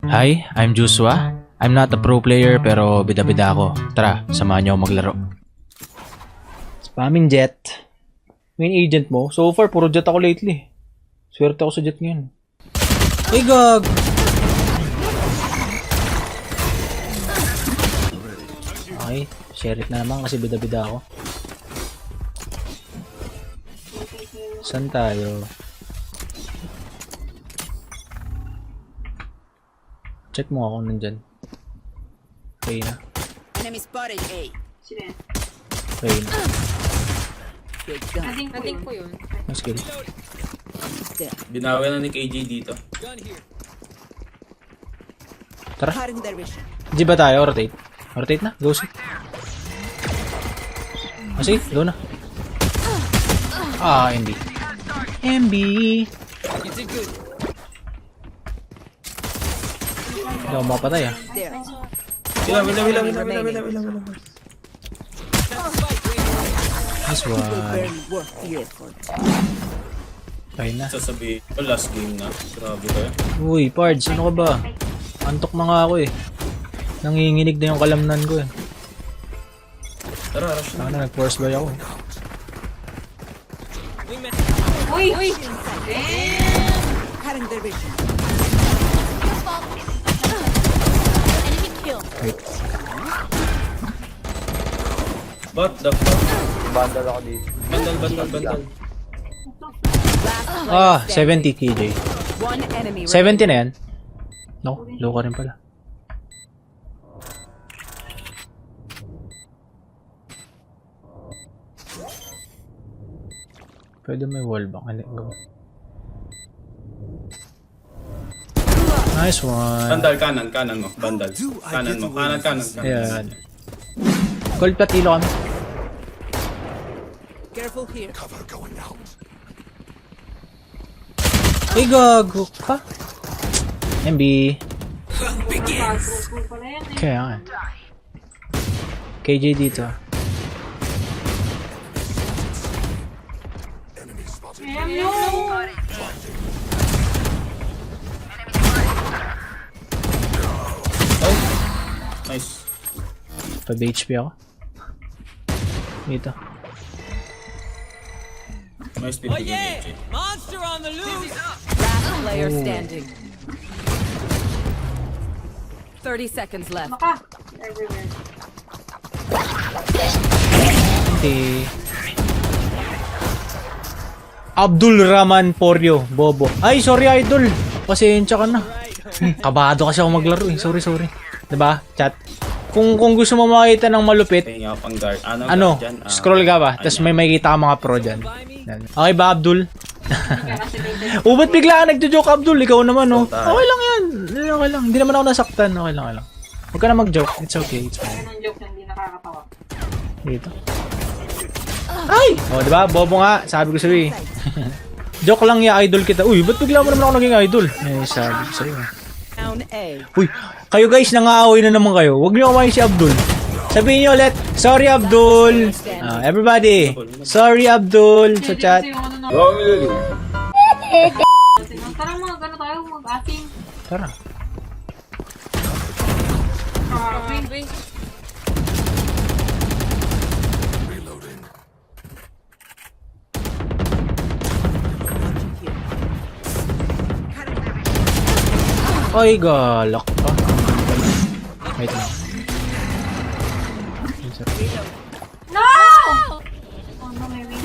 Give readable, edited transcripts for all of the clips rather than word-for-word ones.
Hi, I'm Joshua. I'm not a pro player pero bida-bida ako. Tara, samahan niyo ako maglaro. Spamming jet. Main agent mo? So far, puro jet ako lately. Swerte ako sa jet ngayon. Ay, gag! Okay, share it na naman kasi bida-bida ako. Saan tayo? Check mo ako nandyan. Okay na. Enemy spotted A. Okay na. Big gun. Nating ko yun. Mas kill. Binawi na ni KJ dito. Tara. Cutting their vision. Di ba tayo? Rotate. Rotate na. Go sit. Ah, sige. Go na. Ah, MB. MB. Hindi ako mapatay ah. There. Wila. Nice one. Very worth the effort. Okay na. Sasabihin ko, last game na. Grabe kayo. Uy, Pards. Ano ka ba? Antok na nga ako eh. Nanginginig na yung kalamnan ko eh. Tara, rush na. Saka na nag-force buy ako. Uy! Uy! Cutting their vision. Wait. What the fuck? Bandal ako dito. Bandal. Ah, 70 KJ. One enemy 70 na yan. No, low ka rin pala. Pwede may wallbang. Go. Nice one. Bandal, kanan mo. Bandal. Kanan mo. Kanan. Ayan. Cold platilo kami. Careful here. Ay, gago ka. MB. Kaya nga. KJ dito. Nice. 5 HP ako. Dito. Nice speed to KJ. Last player standing. 30 seconds left. Okay. Abdul Rahman Poryo, Bobo. Ay, sorry idol. Pasensya ka na. Kabado kasi ako maglaro eh. Sorry. Diba? Chat. Kung gusto mo makita ng malupit, Tingin ako pang guard. ano, guard dyan? scroll ka ba? Tapos may makikita ka mga pro dyan. Yan. Okay ba, Abdul? Ba't bigla ka nagjo-joke, Abdul? Ikaw naman, oh. Okay lang yan. Okay lang. Hindi naman ako nasaktan. Okay lang. Huwag ka na mag-joke. It's okay. It's fine. Anong joke na hindi nakakatawa? Dito. Ay! O, diba? Bobo nga. Sabi ko sa'yo eh. Joke lang ya, idol kita. Uy, ba't bigla mo naman ako naging idol? Eh, sabi ko sa'yo. Down A. Uy, kayo guys, nangaaway na naman kayo. Huwag niyo kumain si Abdul. Sabihin niyo ulit, sorry Abdul. Everybody, sorry Abdul sa chat. Tara mga gano tayo, mag-ating. Tara. Wait. Ay, galak pa. Wait lang. No! Oh no, may win.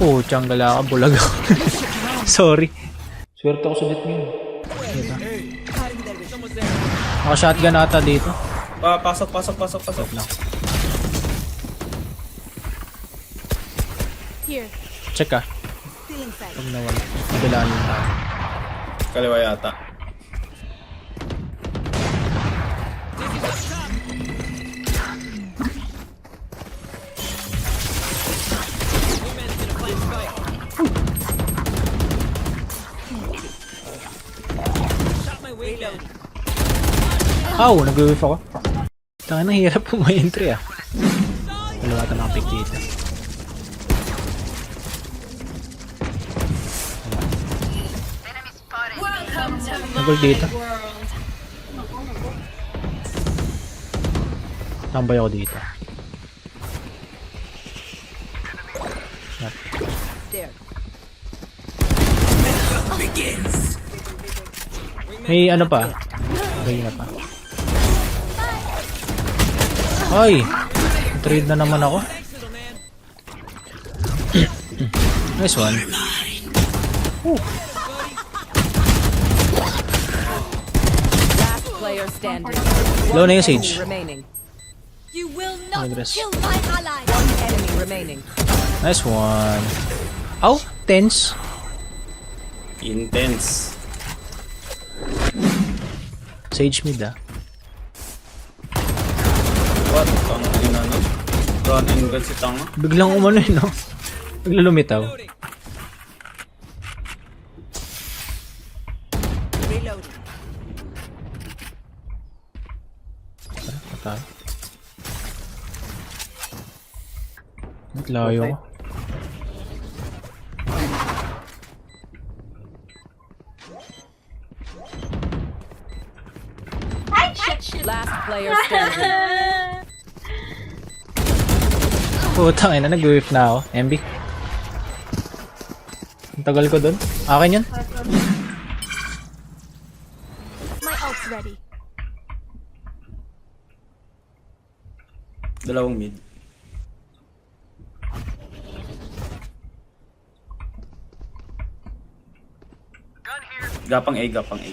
Oh, tiyangala ka, bulag ako. Sorry. Swerte ako sa jet ngayon. Dito. Ako shotgun ata dito. Pasok. Lang. Check ka. Pag nawala. Kabilaan yung tao. Kaliwa yata. Ow! Nag-whiff ako. Tangin na hirap po may entry ah. Dalawa ito nakapick dito. Nagol dito. Tambay ako dito. There. May ano pa? May na pa. Ay! Trade na naman ako. Nice one. Last player standing. Low na yung Enemy Sage. remaining. You will not Progress. kill my ally. One enemy remaining. Nice one. Ow! Tense. Intense. Sage mid ah. What? Tanga din ano? Run and gun si Tanga. Biglang umano eh, no? Biglang lumitaw. Reloading. Patay. Ba't layo ko? Last player standing. Putang ina, nag-whiff na ako. MB. Ang tagal ko dun. Akin yun. My ult's ready. Dalawang mid. Gapang A, gapang A.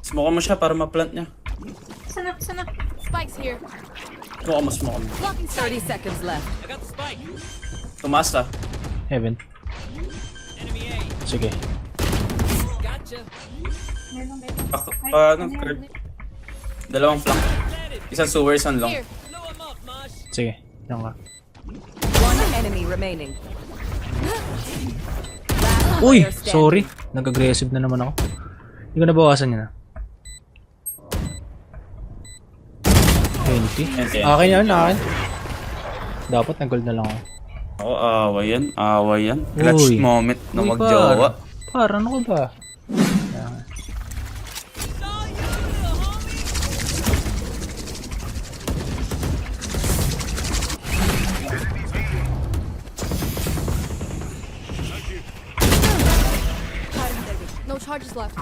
Smoke mo siya para ma-plant niya. Sana. Spike's here. Smoke mo. Blocking sight. 30 seconds left. Tumaas ah. Heaven. Sige. Paano? Curd. Dalawang flank. Isang sewer, isang long. Here. Sige. Yan ka. One enemy remaining. Uy! Player standing. Sorry. Nag-aggressive na naman ako. Hindi ko nabawasan yun ah. 20. Akin yan, akin. Dapat nag-gold na lang ako. Oo, away yan. Clutch Uy. moment na Uy, magjowa. Par, ano ka ba? Yan. No charges left.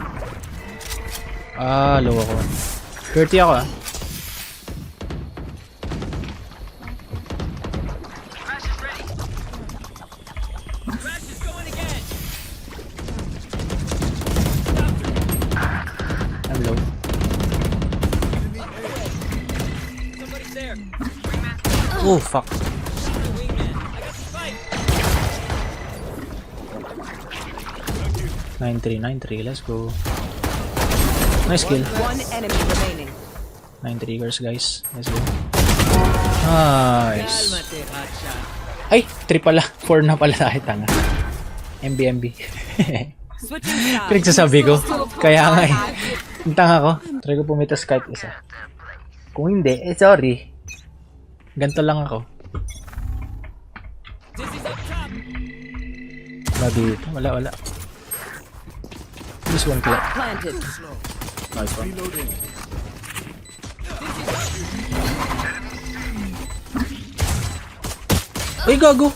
Ah, low ako. 30 ako ah. I'm low. Oh, fuck. Nine three, let's go. Nice kill. One enemy remaining. 9 triggers guys. Let's go. Nice. Ay, 3 pala. 4 na pala tayo, tanga. MB. Switching sides. Pinagsasabi ko. Kaya nga eh. Ang tanga ko. Try ko pumitas kahit isa. Kung hindi, sorry. Ganto lang ako. Wala dito. Wala. This one clock. Planted. Nice one. Ay, gago!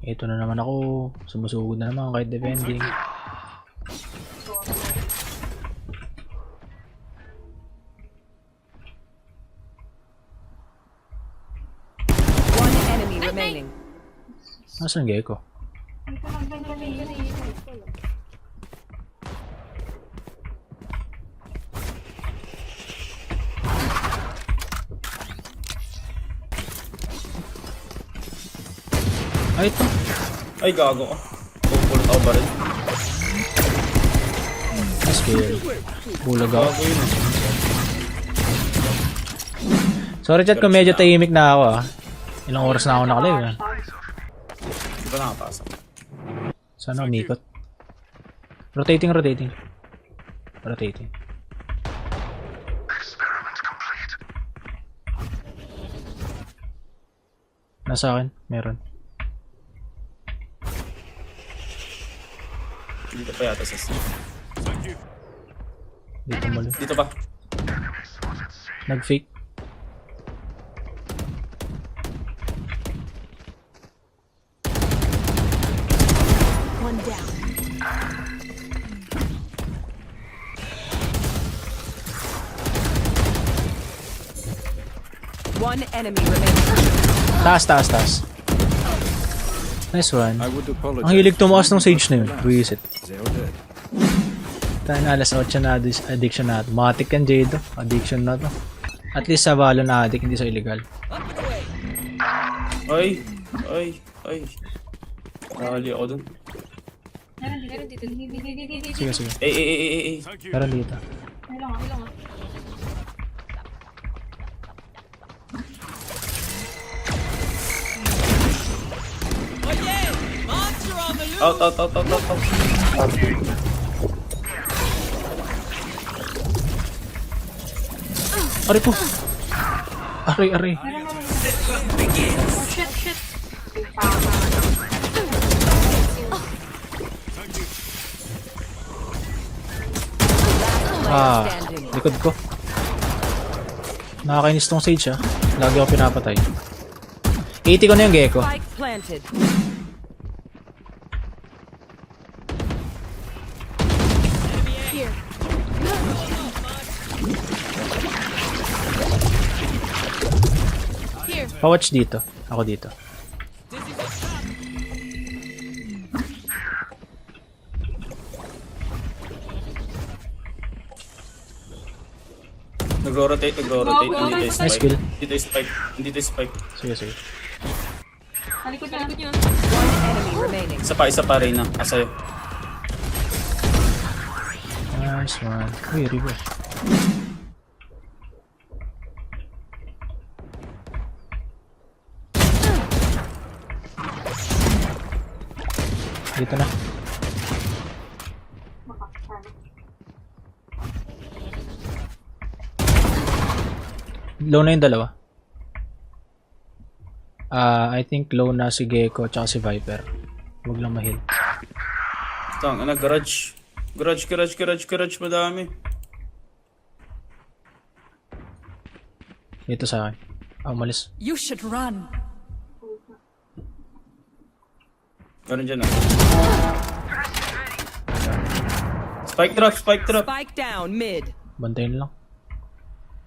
Ito na naman ako. Sumusugod na naman kahit defending. One enemy remaining. Nasaan Gecko? Ay, ito. Ay, gago ka. Pupulot ako ba rin? Nice kill. Bulag ako. Gago yun eh. Sorry chat kung medyo tahimik na ako ah. Ilang oras na ako nakalive ah. Di ba nakapasok? Sana umikot. Rotating. Nasa akin, meron. Dito pa yata sa Dito mali. Dito pa. Nag-fake. One down. One enemy remaining. Taas, taas, taas. Nice one. I would apologize. Ang hilig tumaas ng Sage na yun. Reset. They are dead. Tayo na alas 8 na addiction na ito. Matik yan, Jado. Addiction na to. At least sa Valo na addict, hindi sa illegal. Ay. Ay. Ay. Nakali ako dun. Meron dito. Dito. Sige, sige. Eh. Meron dito. Ilang ah. Out. Aray po! Aray. Oh, shit. Ah, Standing. likod ko. Nakakainis tong Sage ah. Lagi ako pinapatay. 80 ko na yung Gecko. Spike planted. Here. Here. Pa-watch dito. Ako dito. Nagro-rotate. Hindi tayo Nice kill. spike. Hindi tayo spike. Sige, sige. Talikod niya. One enemy remaining. Isa pa Reyna. Sa'yo. Nice one. Uy, river. Dito na. Low na yung dalawa. I think low na si Gecko tsaka si Viper. Huwag lang ma-heal. Garage. Garage. Madami. Dito sa akin. Umalis. You should run. Meron dyan Spike drop. Spike down mid. Bantayin lang.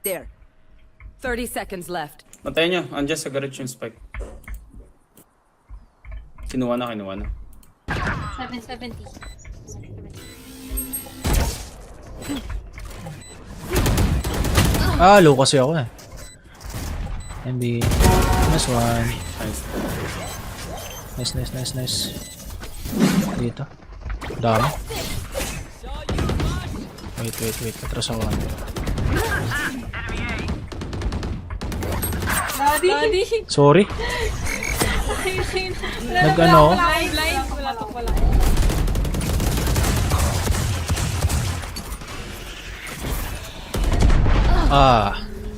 There. 30 seconds left. Matayin nyo. Andyan sa garage yung spike. Kinuha na. 770. Low kasi ako eh. MB. Nice one. Nice. Dito. Dami. Wait. Atras ako. Daddy. Sorry. Nag-ano? Blind. Wala to pala.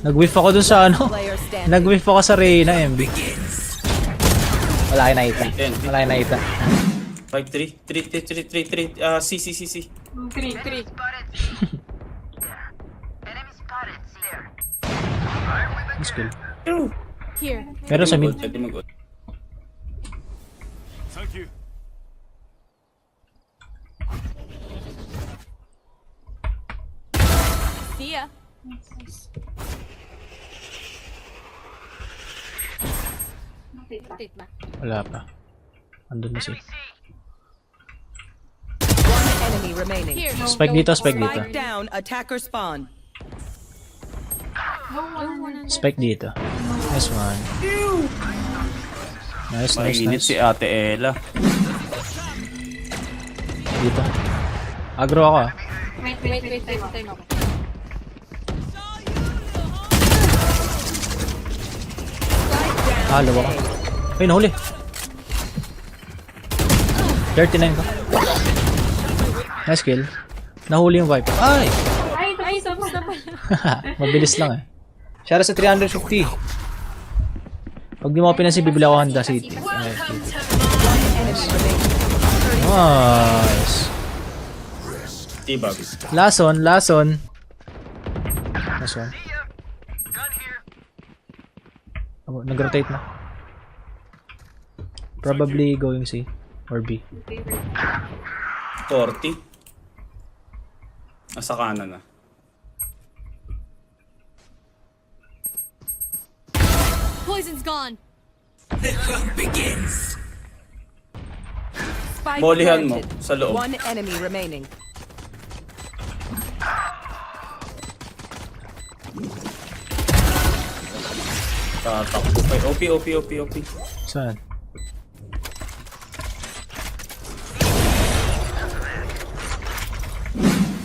Nag-whiff ako dun sa ano. Player standing. Nag-whiff ako sa Reyna, MB. Wala kayo nakita. Wala kayo nakita. Spike 3. C. 3. Nice kill. Here. Meron sa mid. Pwede mag-ult. See ya. Rotate ba? Wala pa. Andun na si. One enemy remaining. Here. Spike dito. Spike down. Attacker spawn. Spike dito. Nice one. Nice. Mainit si Ate Ella. Dito. Agro ako ah. Wait. Time ako. Halo ako. Ay, nahuli. 39 ko. Nice kill. Nahuli yung Viper. Ay! Ay, tapos na pala. Mabilis lang eh. Shara sa 350. Pag di mo ako pinansin, bibili ako Honda City. Okay. Enemy remaining. Nice. T-bag. Last one. Last one. Oh, nag-rotate na. Probably going C or B. 40. Nasa kanan na. Poison's gone. Spike Bolihan mo, planted. sa loob. One enemy remaining. Tatakbo pa. OP. Saan?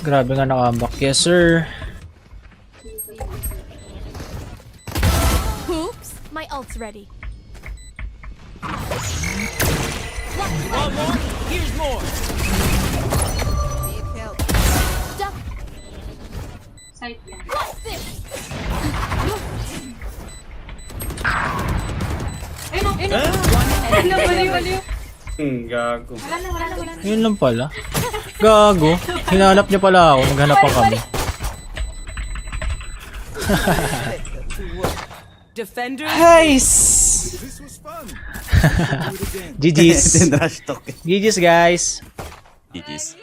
Grabe nga nakambak. Yes, sir. Oops. My ult's ready. Duck. Side lang. What's this? Ayun o, ayun o. Ah! Wala, baliw. Gago. Wala na. Yun lang pala. Gago. Hinanap niya pala ako. Maghanap pa kami. Defenders. Nice! GG's. Trash talk. GG's, guys. GG's.